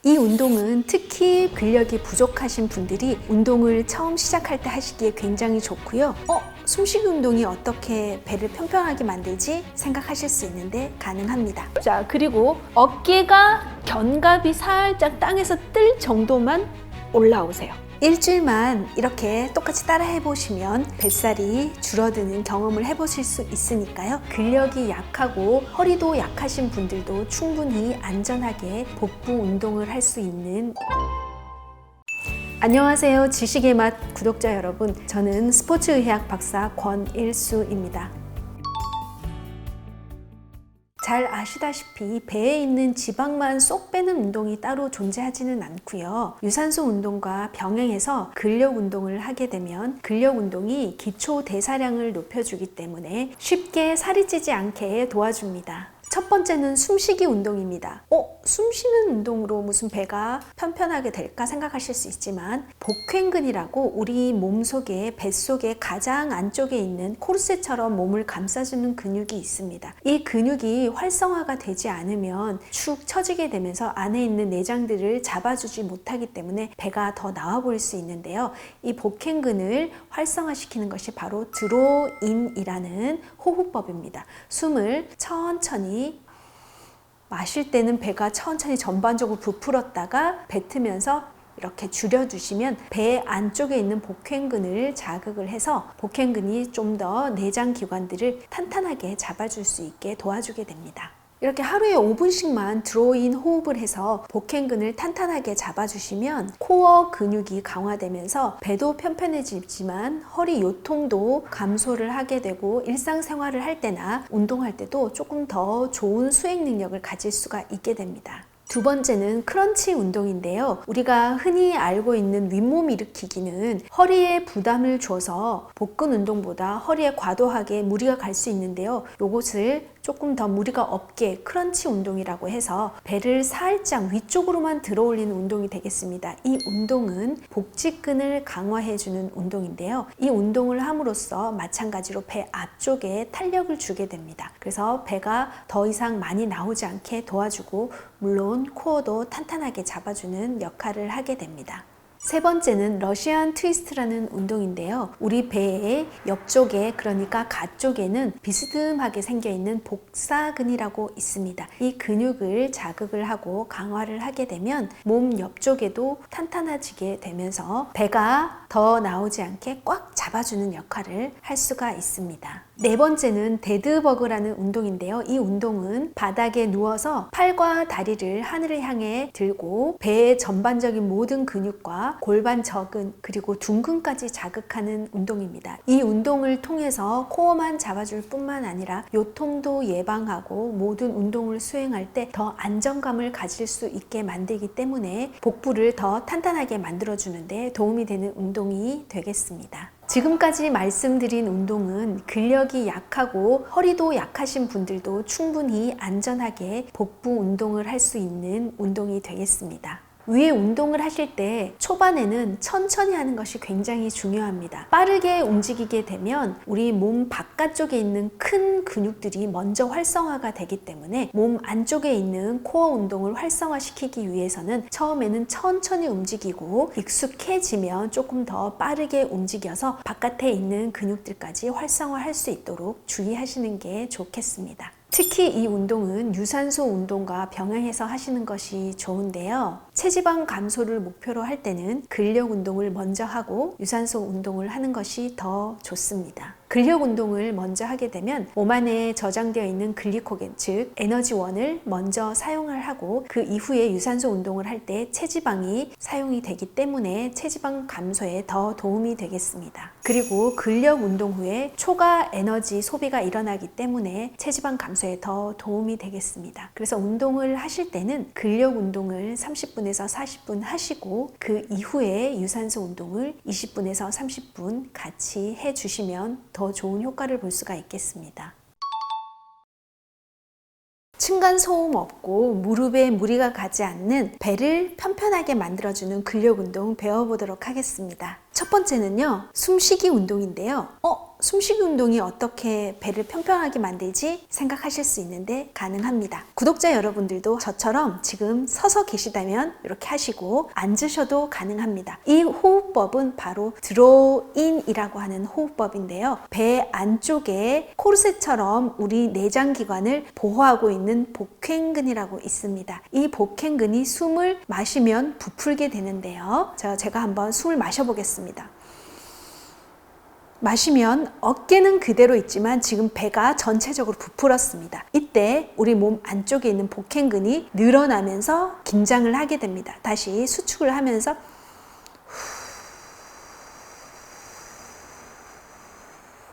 이 운동은 특히 근력이 부족하신 분들이 운동을 처음 시작할 때 하시기에 굉장히 좋고요. 숨쉬기 운동이 어떻게 배를 평평하게 만들지 생각하실 수 있는데 가능합니다. 자, 그리고 어깨가 견갑이 살짝 땅에서 뜰 정도만 올라오세요. 일주일만 이렇게 똑같이 따라 해보시면 뱃살이 줄어드는 경험을 해보실 수 있으니까요. 근력이 약하고 허리도 약하신 분들도 충분히 안전하게 복부 운동을 할 수 있는 안녕하세요. 지식의 맛 구독자 여러분. 저는 스포츠의학 박사 권일수입니다. 잘 아시다시피 배에 있는 지방만 쏙 빼는 운동이 따로 존재하지는 않고요. 유산소 운동과 병행해서 근력 운동을 하게 되면 근력 운동이 기초 대사량을 높여주기 때문에 쉽게 살이 찌지 않게 도와줍니다. 첫 번째는 숨쉬기 운동입니다. 숨쉬는 운동으로 무슨 배가 편편하게 될까 생각하실 수 있지만 복횡근이라고 우리 몸속에 뱃속에 가장 안쪽에 있는 코르셋처럼 몸을 감싸주는 근육이 있습니다. 이 근육이 활성화가 되지 않으면 축 처지게 되면서 안에 있는 내장들을 잡아주지 못하기 때문에 배가 더 나와 보일 수 있는데요. 이 복횡근을 활성화시키는 것이 바로 드로인이라는 호흡법입니다. 숨을 천천히 마실 때는 배가 천천히 전반적으로 부풀었다가 뱉으면서 이렇게 줄여주시면 배 안쪽에 있는 복횡근을 자극을 해서 복횡근이 좀 더 내장 기관들을 탄탄하게 잡아줄 수 있게 도와주게 됩니다. 이렇게 하루에 5분씩만 드로인 호흡을 해서 복횡근을 탄탄하게 잡아주시면 코어 근육이 강화되면서 배도 편편해지지만 허리 요통도 감소를 하게 되고 일상생활을 할 때나 운동할 때도 조금 더 좋은 수행 능력을 가질 수가 있게 됩니다. 두 번째는 크런치 운동인데요. 우리가 흔히 알고 있는 윗몸 일으키기는 허리에 부담을 줘서 복근 운동보다 허리에 과도하게 무리가 갈 수 있는데요. 요것을 조금 더 무리가 없게 크런치 운동이라고 해서 배를 살짝 위쪽으로만 들어 올리는 운동이 되겠습니다. 이 운동은 복직근을 강화해주는 운동인데요. 이 운동을 함으로써 마찬가지로 배 앞쪽에 탄력을 주게 됩니다. 그래서 배가 더 이상 많이 나오지 않게 도와주고 물론 코어도 탄탄하게 잡아주는 역할을 하게 됩니다. 세 번째는 러시안 트위스트라는 운동인데요. 우리 배의 옆쪽에, 그러니까 가쪽에는 비스듬하게 생겨있는 복사근이라고 있습니다. 이 근육을 자극을 하고 강화를 하게 되면 몸 옆쪽에도 탄탄해지게 되면서 배가 더 나오지 않게 꽉 잡아주는 역할을 할 수가 있습니다. 네 번째는 데드버그라는 운동인데요. 이 운동은 바닥에 누워서 팔과 다리를 하늘을 향해 들고 배의 전반적인 모든 근육과 골반 저근 그리고 둔근까지 자극하는 운동입니다. 이 운동을 통해서 코어만 잡아줄 뿐만 아니라 요통도 예방하고 모든 운동을 수행할 때 더 안정감을 가질 수 있게 만들기 때문에 복부를 더 탄탄하게 만들어주는데 도움이 되는 운동이 되겠습니다. 지금까지 말씀드린 운동은 근력이 약하고 허리도 약하신 분들도 충분히 안전하게 복부 운동을 할 수 있는 운동이 되겠습니다. 위에 운동을 하실 때 초반에는 천천히 하는 것이 굉장히 중요합니다. 빠르게 움직이게 되면 우리 몸 바깥쪽에 있는 큰 근육들이 먼저 활성화가 되기 때문에 몸 안쪽에 있는 코어 운동을 활성화시키기 위해서는 처음에는 천천히 움직이고 익숙해지면 조금 더 빠르게 움직여서 바깥에 있는 근육들까지 활성화할 수 있도록 주의하시는 게 좋겠습니다. 특히 이 운동은 유산소 운동과 병행해서 하시는 것이 좋은데요. 체지방 감소를 목표로 할 때는 근력 운동을 먼저 하고 유산소 운동을 하는 것이 더 좋습니다. 근력 운동을 먼저 하게 되면 몸 안에 저장되어 있는 글리코겐, 즉 에너지원을 먼저 사용을 하고 그 이후에 유산소 운동을 할 때 체지방이 사용이 되기 때문에 체지방 감소에 더 도움이 되겠습니다. 그리고 근력 운동 후에 초과 에너지 소비가 일어나기 때문에 체지방 감소에 더 도움이 되겠습니다. 그래서 운동을 하실 때는 근력 운동을 30분에서 40분 하시고 그 이후에 유산소 운동을 20분에서 30분 같이 해주시면 더 좋은 효과를 볼 수가 있겠습니다. 층간소음 없고 무릎에 무리가 가지 않는 배를 편편하게 만들어주는 근력 운동 배워보도록 하겠습니다. 첫 번째는요, 숨쉬기 운동인데요. 숨쉬기 운동이 어떻게 배를 평평하게 만들지 생각하실 수 있는데 가능합니다. 구독자 여러분들도 저처럼 지금 서서 계시다면 이렇게 하시고 앉으셔도 가능합니다. 이 호흡법은 바로 드로인이라고 하는 호흡법인데요. 배 안쪽에 코르셋처럼 우리 내장기관을 보호하고 있는 복횡근이라고 있습니다. 이 복횡근이 숨을 마시면 부풀게 되는데요. 제가 한번 숨을 마셔보겠습니다. 마시면 어깨는 그대로 있지만 지금 배가 전체적으로 부풀었습니다. 이때 우리 몸 안쪽에 있는 복횡근이 늘어나면서 긴장을 하게 됩니다. 다시 수축을 하면서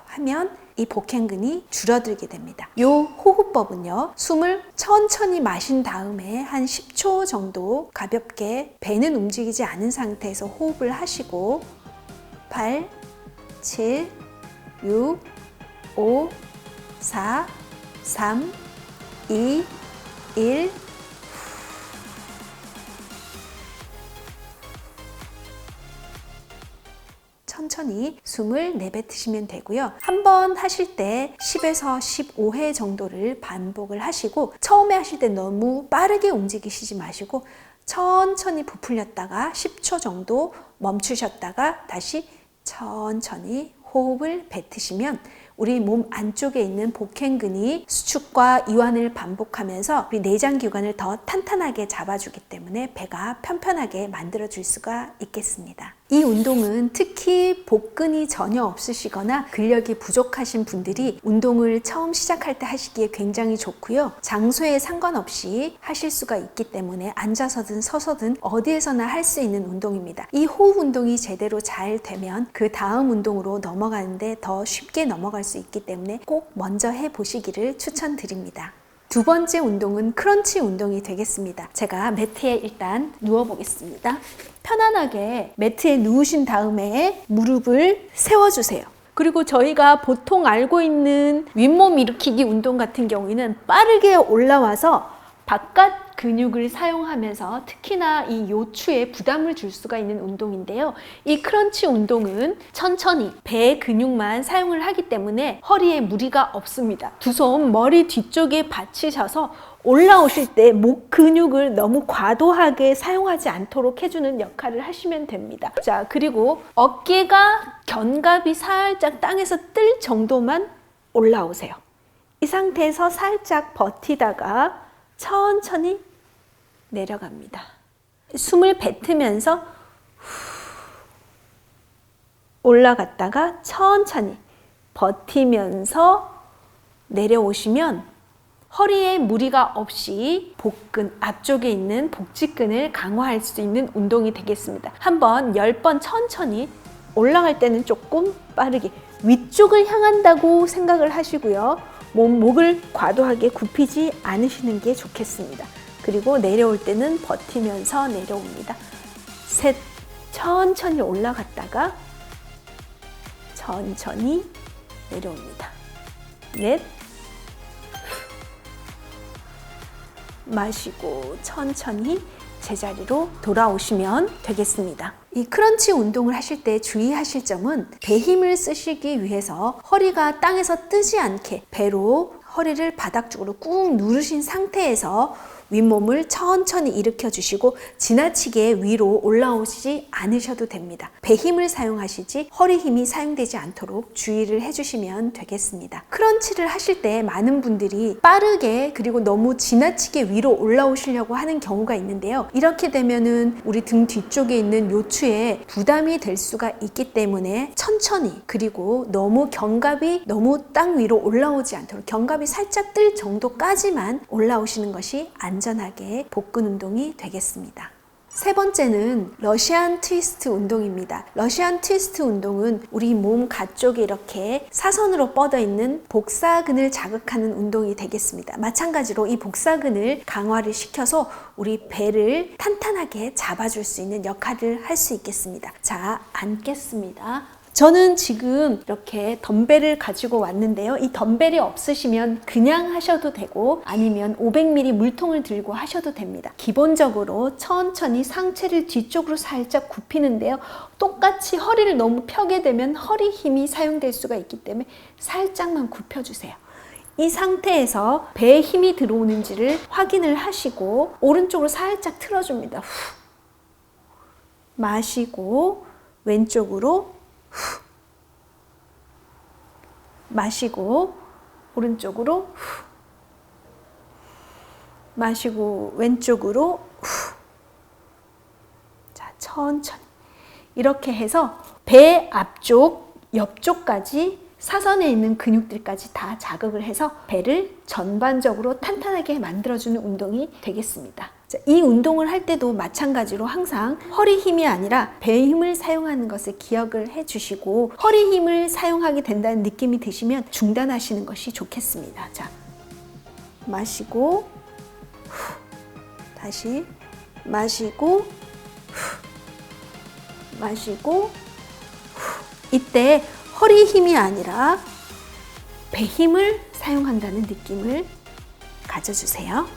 하면 이 복횡근이 줄어들게 됩니다. 이 호흡법은요, 숨을 천천히 마신 다음에 한 10초 정도 가볍게 배는 움직이지 않은 상태에서 호흡을 하시고 8, 7, 6, 5, 4, 3, 2, 1. 천천히 숨을 내뱉으시면 되고요. 한번 하실 때 10에서 15회 정도를 반복을 하시고, 처음에 하실 때 너무 빠르게 움직이시지 마시고 천천히 부풀렸다가 10초 정도 멈추셨다가 다시 천천히 호흡을 뱉으시면 우리 몸 안쪽에 있는 복횡근이 수축과 이완을 반복하면서 우리 내장기관을 더 탄탄하게 잡아주기 때문에 배가 편편하게 만들어줄 수가 있겠습니다. 이 운동은 특히 복근이 전혀 없으시거나 근력이 부족하신 분들이 운동을 처음 시작할 때 하시기에 굉장히 좋고요. 장소에 상관없이 하실 수가 있기 때문에 앉아서든 서서든 어디에서나 할 수 있는 운동입니다. 이 호흡 운동이 제대로 잘 되면 그 다음 운동으로 넘어가는데 더 쉽게 넘어갈 수 있기 때문에 꼭 먼저 해보시기를 추천드립니다. 두 번째 운동은 크런치 운동이 되겠습니다. 제가 매트에 일단 누워보겠습니다. 편안하게 매트에 누우신 다음에 무릎을 세워주세요. 그리고 저희가 보통 알고 있는 윗몸 일으키기 운동 같은 경우에는 빠르게 올라와서 바깥 근육을 사용하면서 특히나 이 요추에 부담을 줄 수가 있는 운동인데요. 이 크런치 운동은 천천히 배 근육만 사용을 하기 때문에 허리에 무리가 없습니다. 두 손 머리 뒤쪽에 받치셔서 올라오실 때 목 근육을 너무 과도하게 사용하지 않도록 해주는 역할을 하시면 됩니다. 자, 그리고 어깨가 견갑이 살짝 땅에서 뜰 정도만 올라오세요. 이 상태에서 살짝 버티다가 천천히 내려갑니다. 숨을 뱉으면서 올라갔다가 천천히 버티면서 내려오시면 허리에 무리가 없이 복근 앞쪽에 있는 복직근을 강화할 수 있는 운동이 되겠습니다. 한번 10번 천천히, 올라갈 때는 조금 빠르게 위쪽을 향한다고 생각을 하시고요. 목을 과도하게 굽히지 않으시는 게 좋겠습니다. 그리고 내려올 때는 버티면서 내려옵니다. 셋, 천천히 올라갔다가 천천히 내려옵니다. 넷, 마시고 천천히 제자리로 돌아오시면 되겠습니다. 이 크런치 운동을 하실 때 주의하실 점은 배 힘을 쓰시기 위해서 허리가 땅에서 뜨지 않게 배로 허리를 바닥 쪽으로 꾹 누르신 상태에서 윗몸을 천천히 일으켜 주시고 지나치게 위로 올라오시지 않으셔도 됩니다. 배 힘을 사용하시지 허리 힘이 사용되지 않도록 주의를 해주시면 되겠습니다. 크런치를 하실 때 많은 분들이 빠르게 그리고 너무 지나치게 위로 올라오시려고 하는 경우가 있는데요. 이렇게 되면은 우리 등 뒤쪽에 있는 요추에 부담이 될 수가 있기 때문에 천천히, 그리고 너무 견갑이 너무 땅 위로 올라오지 않도록 견갑이 살짝 뜰 정도까지만 올라오시는 것이 안전하게 복근 운동이 되겠습니다. 세 번째는 러시안 트위스트 운동입니다. 러시안 트위스트 운동은 우리 몸 가쪽에 이렇게 사선으로 뻗어 있는 복사근을 자극하는 운동이 되겠습니다. 마찬가지로 이 복사근을 강화를 시켜서 우리 배를 탄탄하게 잡아줄 수 있는 역할을 할 수 있겠습니다. 자, 앉겠습니다. 저는 지금 이렇게 덤벨을 가지고 왔는데요. 이 덤벨이 없으시면 그냥 하셔도 되고 아니면 500ml 물통을 들고 하셔도 됩니다. 기본적으로 천천히 상체를 뒤쪽으로 살짝 굽히는데요. 똑같이 허리를 너무 펴게 되면 허리 힘이 사용될 수가 있기 때문에 살짝만 굽혀주세요. 이 상태에서 배에 힘이 들어오는지를 확인을 하시고 오른쪽으로 살짝 틀어줍니다. 후. 마시고 왼쪽으로 후. 마시고 오른쪽으로 후. 마시고 왼쪽으로 후. 자, 천천히 이렇게 해서 배 앞쪽, 옆쪽까지 사선에 있는 근육들까지 다 자극을 해서 배를 전반적으로 탄탄하게 만들어주는 운동이 되겠습니다. 자, 이 운동을 할 때도 마찬가지로 항상 허리 힘이 아니라 배 힘을 사용하는 것을 기억을 해주시고 허리 힘을 사용하게 된다는 느낌이 드시면 중단하시는 것이 좋겠습니다. 자, 마시고 후. 다시 마시고 후. 마시고 후. 이때 허리 힘이 아니라 배 힘을 사용한다는 느낌을 가져주세요.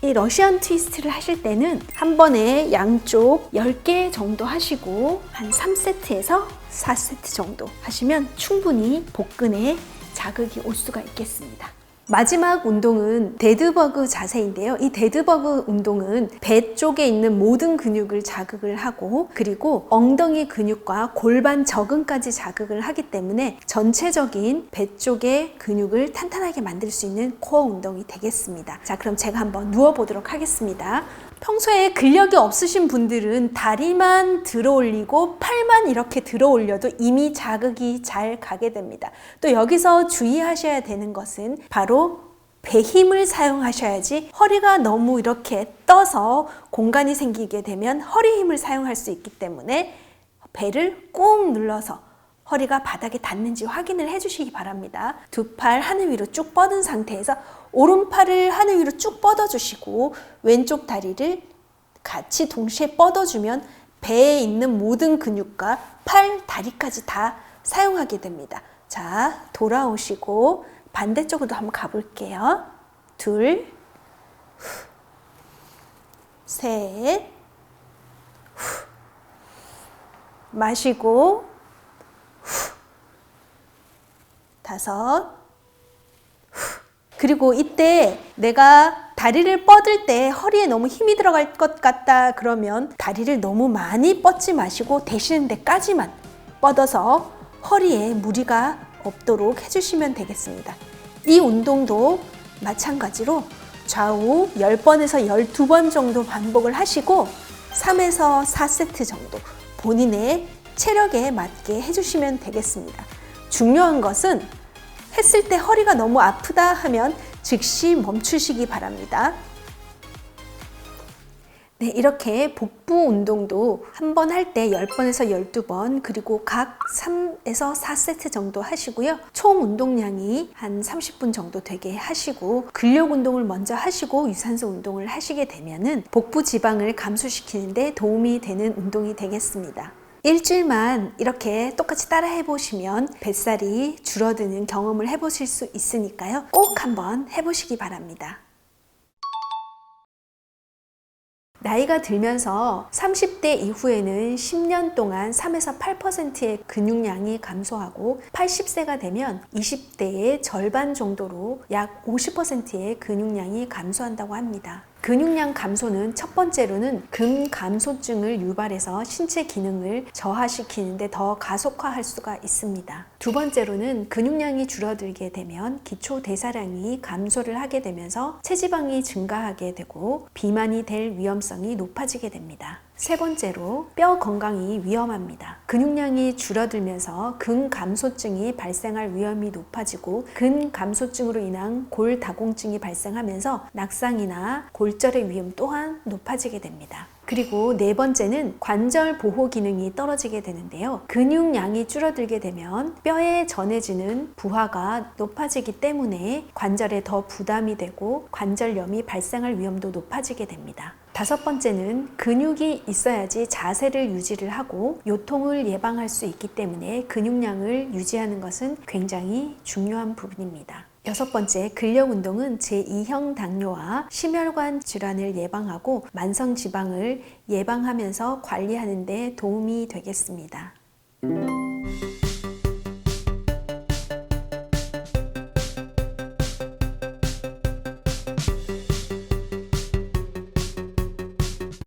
이 러시안 트위스트를 하실 때는 한 번에 양쪽 10개 정도 하시고 한 3세트에서 4세트 정도 하시면 충분히 복근에 자극이 올 수가 있겠습니다. 마지막 운동은 데드버그 자세인데요. 이 데드버그 운동은 배 쪽에 있는 모든 근육을 자극을 하고 그리고 엉덩이 근육과 골반 저근까지 자극을 하기 때문에 전체적인 배 쪽의 근육을 탄탄하게 만들 수 있는 코어 운동이 되겠습니다. 자, 그럼 제가 한번 누워보도록 하겠습니다. 평소에 근력이 없으신 분들은 다리만 들어 올리고 팔만 이렇게 들어 올려도 이미 자극이 잘 가게 됩니다. 또 여기서 주의하셔야 되는 것은 바로 배 힘을 사용하셔야지 허리가 너무 이렇게 떠서 공간이 생기게 되면 허리 힘을 사용할 수 있기 때문에 배를 꾹 눌러서 허리가 바닥에 닿는지 확인을 해주시기 바랍니다. 두 팔 하늘 위로 쭉 뻗은 상태에서 오른팔을 하늘 위로 쭉 뻗어주시고 왼쪽 다리를 같이 동시에 뻗어주면 배에 있는 모든 근육과 팔, 다리까지 다 사용하게 됩니다. 자, 돌아오시고 반대쪽으로 한번 가볼게요. 둘, 후, 셋, 후, 마시고 후, 다섯, 후. 그리고 이때 내가 다리를 뻗을 때 허리에 너무 힘이 들어갈 것 같다 그러면 다리를 너무 많이 뻗지 마시고 되시는 데까지만 뻗어서 허리에 무리가 없도록 해주시면 되겠습니다. 이 운동도 마찬가지로 좌우 10번에서 12번 정도 반복을 하시고 3에서 4세트 정도 본인의 체력에 맞게 해주시면 되겠습니다. 중요한 것은 했을 때 허리가 너무 아프다 하면 즉시 멈추시기 바랍니다. 네, 이렇게 복부 운동도 한 번 할 때 10번에서 12번 그리고 각 3에서 4세트 정도 하시고요. 총 운동량이 한 30분 정도 되게 하시고 근력 운동을 먼저 하시고 유산소 운동을 하시게 되면은 복부 지방을 감소시키는 데 도움이 되는 운동이 되겠습니다. 일주일만 이렇게 똑같이 따라 해보시면 뱃살이 줄어드는 경험을 해보실 수 있으니까요. 꼭 한번 해보시기 바랍니다. 나이가 들면서 30대 이후에는 10년 동안 3에서 8%의 근육량이 감소하고 80세가 되면 20대의 절반 정도로 약 50%의 근육량이 감소한다고 합니다. 근육량 감소는 첫 번째로는 근감소증을 유발해서 신체 기능을 저하시키는데 더 가속화할 수가 있습니다. 두 번째로는 근육량이 줄어들게 되면 기초대사량이 감소를 하게 되면서 체지방이 증가하게 되고 비만이 될 위험성이 높아지게 됩니다. 세 번째로 뼈 건강이 위험합니다. 근육량이 줄어들면서 근감소증이 발생할 위험이 높아지고 근감소증으로 인한 골다공증이 발생하면서 낙상이나 골절의 위험 또한 높아지게 됩니다. 그리고 네 번째는 관절 보호 기능이 떨어지게 되는데요. 근육량이 줄어들게 되면 뼈에 전해지는 부하가 높아지기 때문에 관절에 더 부담이 되고 관절염이 발생할 위험도 높아지게 됩니다. 다섯 번째는 근육이 있어야지 자세를 유지를 하고 요통을 예방할 수 있기 때문에 근육량을 유지하는 것은 굉장히 중요한 부분입니다. 여섯 번째, 근력 운동은 제2형 당뇨와 심혈관 질환을 예방하고 만성 지방을 예방하면서 관리하는 데 도움이 되겠습니다.